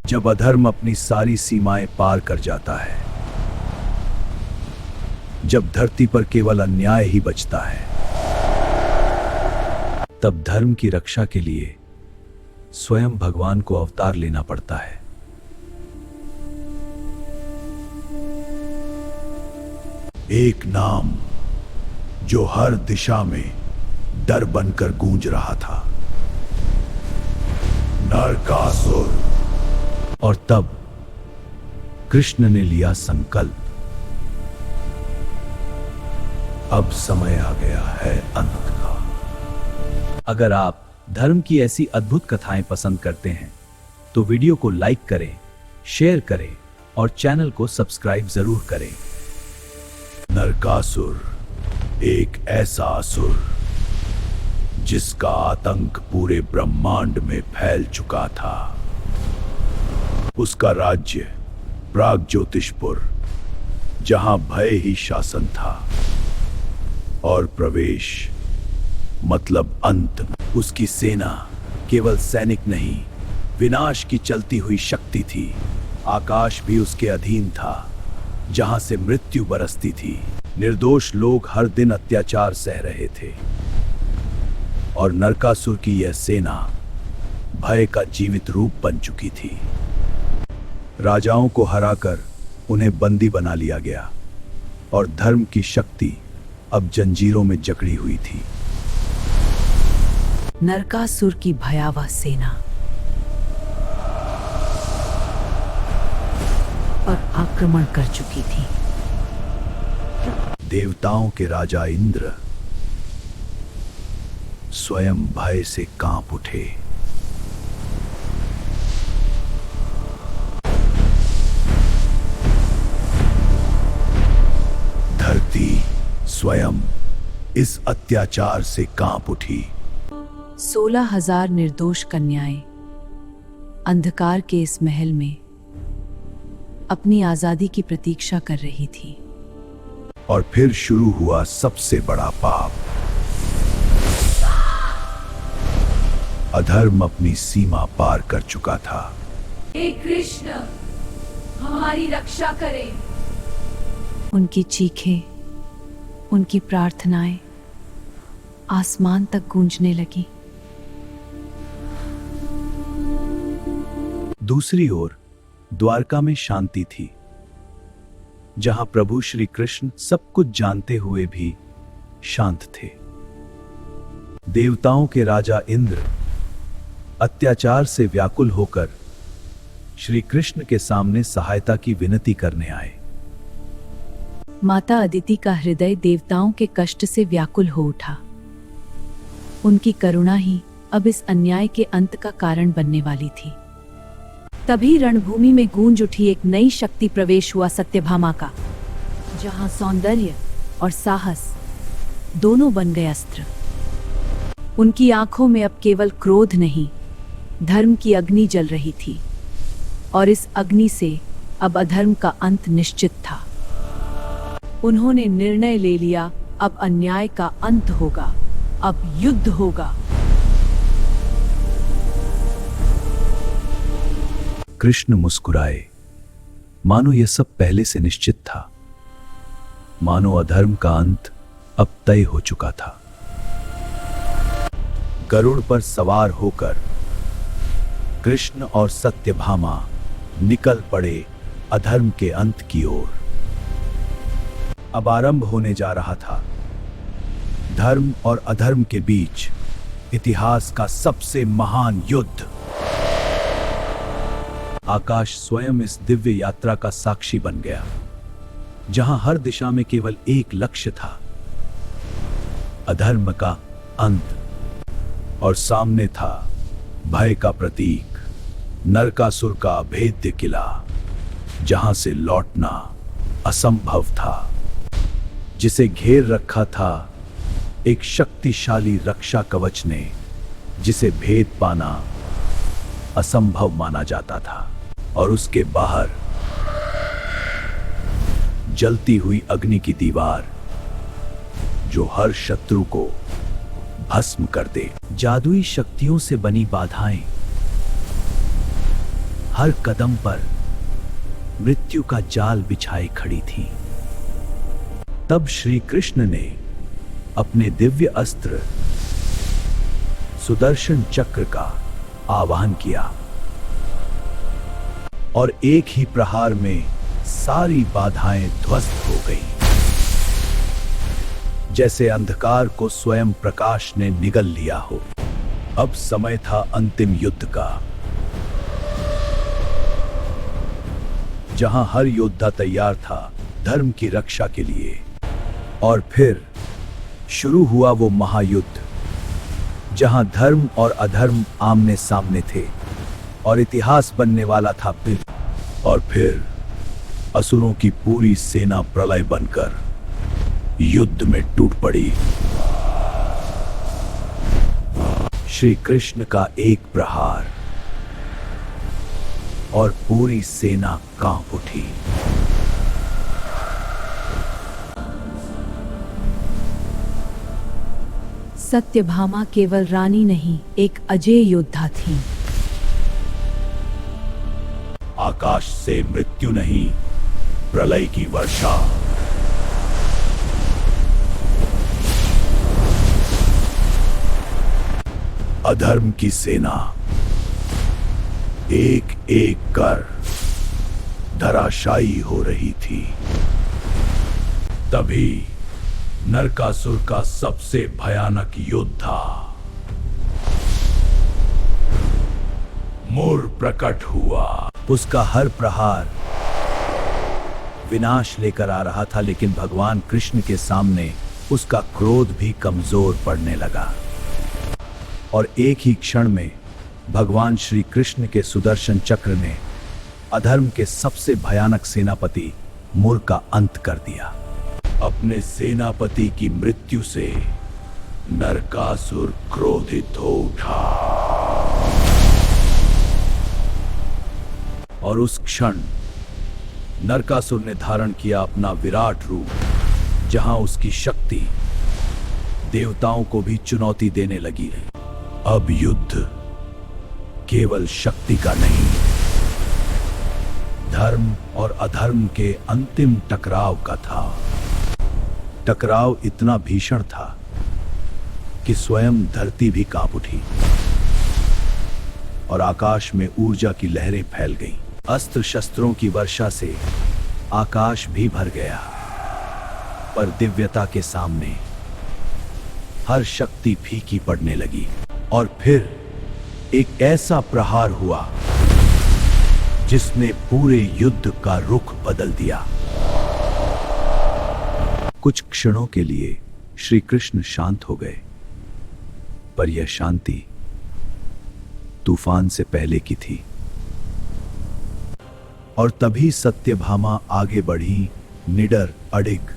जब अधर्म अपनी सारी सीमाएं पार कर जाता है, जब धरती पर केवल अन्याय ही बचता है, तब धर्म की रक्षा के लिए स्वयं भगवान को अवतार लेना पड़ता है। एक नाम जो हर दिशा में डर बनकर गूंज रहा था, नरकासुर। और तब कृष्ण ने लिया संकल्प, अब समय आ गया है अंत का। अगर आप धर्म की ऐसी अद्भुत कथाएं पसंद करते हैं तो वीडियो को लाइक करें, शेयर करें और चैनल को सब्सक्राइब जरूर करें। नरकासुर एक ऐसा असुर जिसका आतंक पूरे ब्रह्मांड में फैल चुका था। उसका राज्य प्रागज्योतिषपुर, जहां भय ही शासन था और प्रवेश मतलब अंत। उसकी सेना केवल सैनिक नहीं, विनाश की चलती हुई शक्ति थी। आकाश भी उसके अधीन था, जहां से मृत्यु बरसती थी। निर्दोष लोग हर दिन अत्याचार सह रहे थे और नरकासुर की यह सेना भय का जीवित रूप बन चुकी थी। राजाओं को हराकर उन्हें बंदी बना लिया गया और धर्म की शक्ति अब जंजीरों में जकड़ी हुई थी। नरकासुर की भयावह सेना और आक्रमण कर चुकी थी। देवताओं के राजा इंद्र स्वयं भय से कांप उठे। धरती स्वयं इस अत्याचार से कांप उठी। 16,000 निर्दोष कन्याएं अंधकार के इस महल में अपनी आजादी की प्रतीक्षा कर रही थी। और फिर शुरू हुआ सबसे बड़ा पाप। अधर्म अपनी सीमा पार कर चुका था। हे कृष्ण, हमारी रक्षा करें। उनकी चीखें, उनकी प्रार्थनाएं आसमान तक गूंजने लगी। दूसरी ओर द्वारका में शांति थी, जहां प्रभु श्री कृष्ण सब कुछ जानते हुए भी शांत थे। देवताओं के राजा इंद्र अत्याचार से व्याकुल होकर श्री कृष्ण के सामने सहायता की विनती करने आए। माता अदिति का हृदय देवताओं के कष्ट से व्याकुल हो उठा। उनकी करुणा ही अब इस अन्याय के अंत का कारण बनने वाली थी। तभी रणभूमि में गूंज उठी एक नई शक्ति। प्रवेश हुआ सत्यभामा का, जहां सौंदर्य और साहस दोनों बन गए अस्त्र। उनकी आंखों में अब केवल क्रोध नहीं, धर्म की अग्नि जल रही थी और इस अग्नि से अब अधर्म का अंत निश्चित था। उन्होंने निर्णय ले लिया, अब अन्याय का अंत होगा, अब युद्ध होगा। कृष्ण मुस्कुराए, मानो यह सब पहले से निश्चित था, मानो अधर्म का अंत अब तय हो चुका था। गरुड़ पर सवार होकर कृष्ण और सत्यभामा निकल पड़े अधर्म के अंत की ओर। अब आरंभ होने जा रहा था धर्म और अधर्म के बीच इतिहास का सबसे महान युद्ध। आकाश स्वयं इस दिव्य यात्रा का साक्षी बन गया, जहां हर दिशा में केवल एक लक्ष्य था, अधर्म का अंत। और सामने था भय का प्रतीक, नरकासुर का अभेद्य किला, जहां से लौटना असंभव था, जिसे घेर रखा था एक शक्तिशाली रक्षा कवच ने, जिसे भेद पाना असंभव माना जाता था। और उसके बाहर जलती हुई अग्नि की दीवार, जो हर शत्रु को भस्म कर दे। जादुई शक्तियों से बनी बाधाएं हर कदम पर मृत्यु का जाल बिछाए खड़ी थी। तब श्री कृष्ण ने अपने दिव्य अस्त्र सुदर्शन चक्र का आवाहन किया और एक ही प्रहार में सारी बाधाएं ध्वस्त हो गईं। जैसे अंधकार को स्वयं प्रकाश ने निगल लिया हो। अब समय था अंतिम युद्ध का, जहां हर योद्धा तैयार था धर्म की रक्षा के लिए। और फिर शुरू हुआ वो महायुद्ध, जहां धर्म और अधर्म आमने सामने थे और इतिहास बनने वाला था। और फिर असुरों की पूरी सेना प्रलय बनकर युद्ध में टूट पड़ी। श्री कृष्ण का एक प्रहार और पूरी सेना कांप उठी। सत्यभामा केवल रानी नहीं, एक अजेय योद्धा थी। आकाश से मृत्यु नहीं, प्रलय की वर्षा। अधर्म की सेना एक एक कर धराशायी हो रही थी। तभी नरकासुर का सबसे भयानक योद्धा मूर प्रकट हुआ। उसका हर प्रहार विनाश लेकर आ रहा था, लेकिन भगवान कृष्ण के सामने उसका क्रोध भी कमजोर पड़ने लगा। और एक ही क्षण में भगवान श्री कृष्ण के सुदर्शन चक्र ने अधर्म के सबसे भयानक सेनापति मूर का अंत कर दिया। अपने सेनापति की मृत्यु से नरकासुर क्रोधित हो उठा और उस क्षण नरकासुर ने धारण किया अपना विराट रूप, जहां उसकी शक्ति देवताओं को भी चुनौती देने लगी है। अब युद्ध केवल शक्ति का नहीं, धर्म और अधर्म के अंतिम टकराव का था। टकराव इतना भीषण था कि स्वयं धरती भी कांप उठी और आकाश में ऊर्जा की लहरें फैल गईं। अस्त्र शस्त्रों की वर्षा से आकाश भी भर गया, पर दिव्यता के सामने हर शक्ति फीकी पड़ने लगी। और फिर एक ऐसा प्रहार हुआ जिसने पूरे युद्ध का रुख बदल दिया। कुछ क्षणों के लिए श्री कृष्ण शांत हो गए, पर यह शांति तूफान से पहले की थी। और तभी सत्यभामा आगे बढ़ी, निडर, अडिग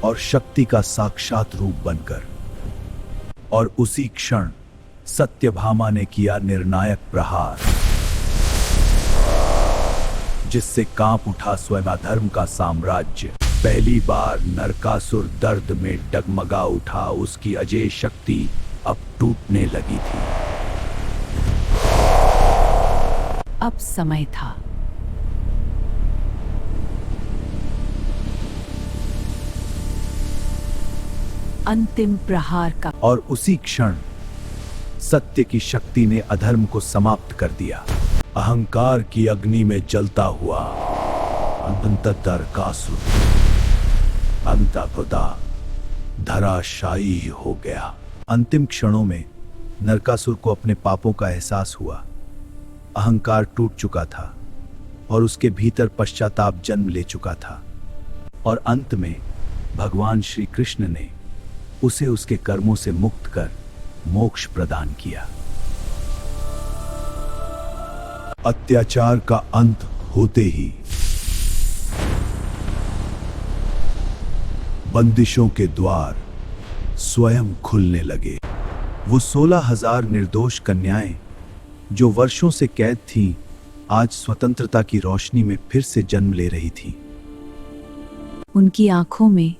और शक्ति का साक्षात रूप बनकर। और उसी क्षण सत्यभामा ने किया निर्णायक प्रहार, जिससे कांप उठा स्वयं अधर्म का साम्राज्य। पहली बार नरकासुर दर्द में डगमगा उठा, उसकी अजेय शक्ति अब टूटने लगी थी। अब समय था अंतिम प्रहार का। और उसी क्षण सत्य की शक्ति ने अधर्म को समाप्त कर दिया। अहंकार की अग्नि में जलता हुआ नरकासुर अंततः धराशायी हो गया। अंतिम क्षणों में नरकासुर को अपने पापों का एहसास हुआ। अहंकार टूट चुका था और उसके भीतर पश्चाताप जन्म ले चुका था। और अंत में भगवान श्री कृष्ण ने उसे उसके कर्मों से मुक्त कर मोक्ष प्रदान किया। अत्याचार का अंत होते ही बंदिशों के द्वार स्वयं खुलने लगे। वो 16,000 निर्दोष कन्याएं जो वर्षों से कैद थीं, आज स्वतंत्रता की रोशनी में फिर से जन्म ले रही थीं। उनकी आंखों में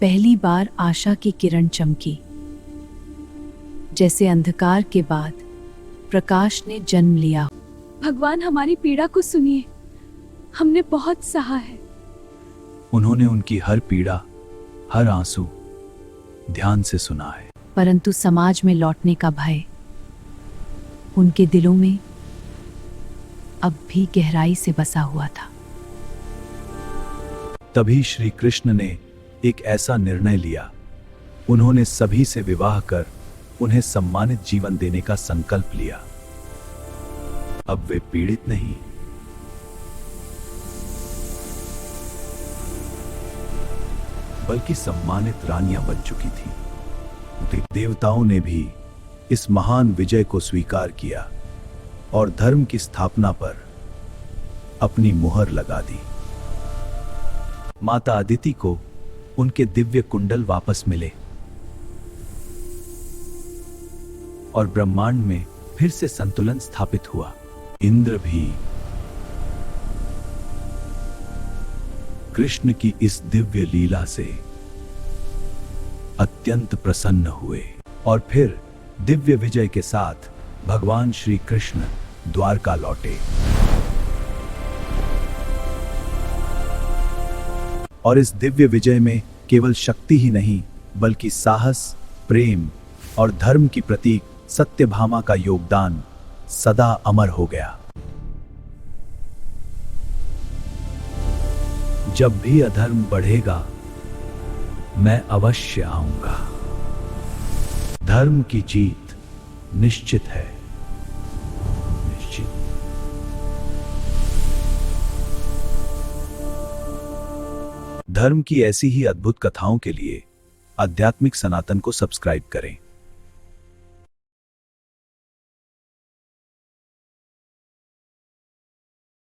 पहली बार आशा की किरण चमकी, जैसे अंधकार के बाद प्रकाश ने जन्म लिया। भगवान हमारी पीड़ा को सुनिए, हमने बहुत सहा है। उन्होंने उनकी हर पीड़ा, हर आंसू ध्यान से सुना है। परंतु समाज में लौटने का भय उनके दिलों में अब भी गहराई से बसा हुआ था। तभी श्री कृष्ण ने एक ऐसा निर्णय लिया। उन्होंने सभी से विवाह कर उन्हें सम्मानित जीवन देने का संकल्प लिया। अब वे पीड़ित नहीं, बल्कि सम्मानित रानियां बन चुकी थी। देवताओं ने भी इस महान विजय को स्वीकार किया और धर्म की स्थापना पर अपनी मुहर लगा दी। माता अदिति को उनके दिव्य कुंडल वापस मिले और ब्रह्मांड में फिर से संतुलन स्थापित हुआ। इंद्र भी कृष्ण की इस दिव्य लीला से अत्यंत प्रसन्न हुए और फिर दिव्य विजय के साथ भगवान श्री कृष्ण द्वारका लौटे। और इस दिव्य विजय में केवल शक्ति ही नहीं, बल्कि साहस, प्रेम और धर्म की प्रतीक सत्यभामा का योगदान सदा अमर हो गया। जब भी अधर्म बढ़ेगा, मैं अवश्य आऊंगा। धर्म की जीत निश्चित है, निश्चित। धर्म की ऐसी ही अद्भुत कथाओं के लिए आध्यात्मिक सनातन को सब्सक्राइब करें।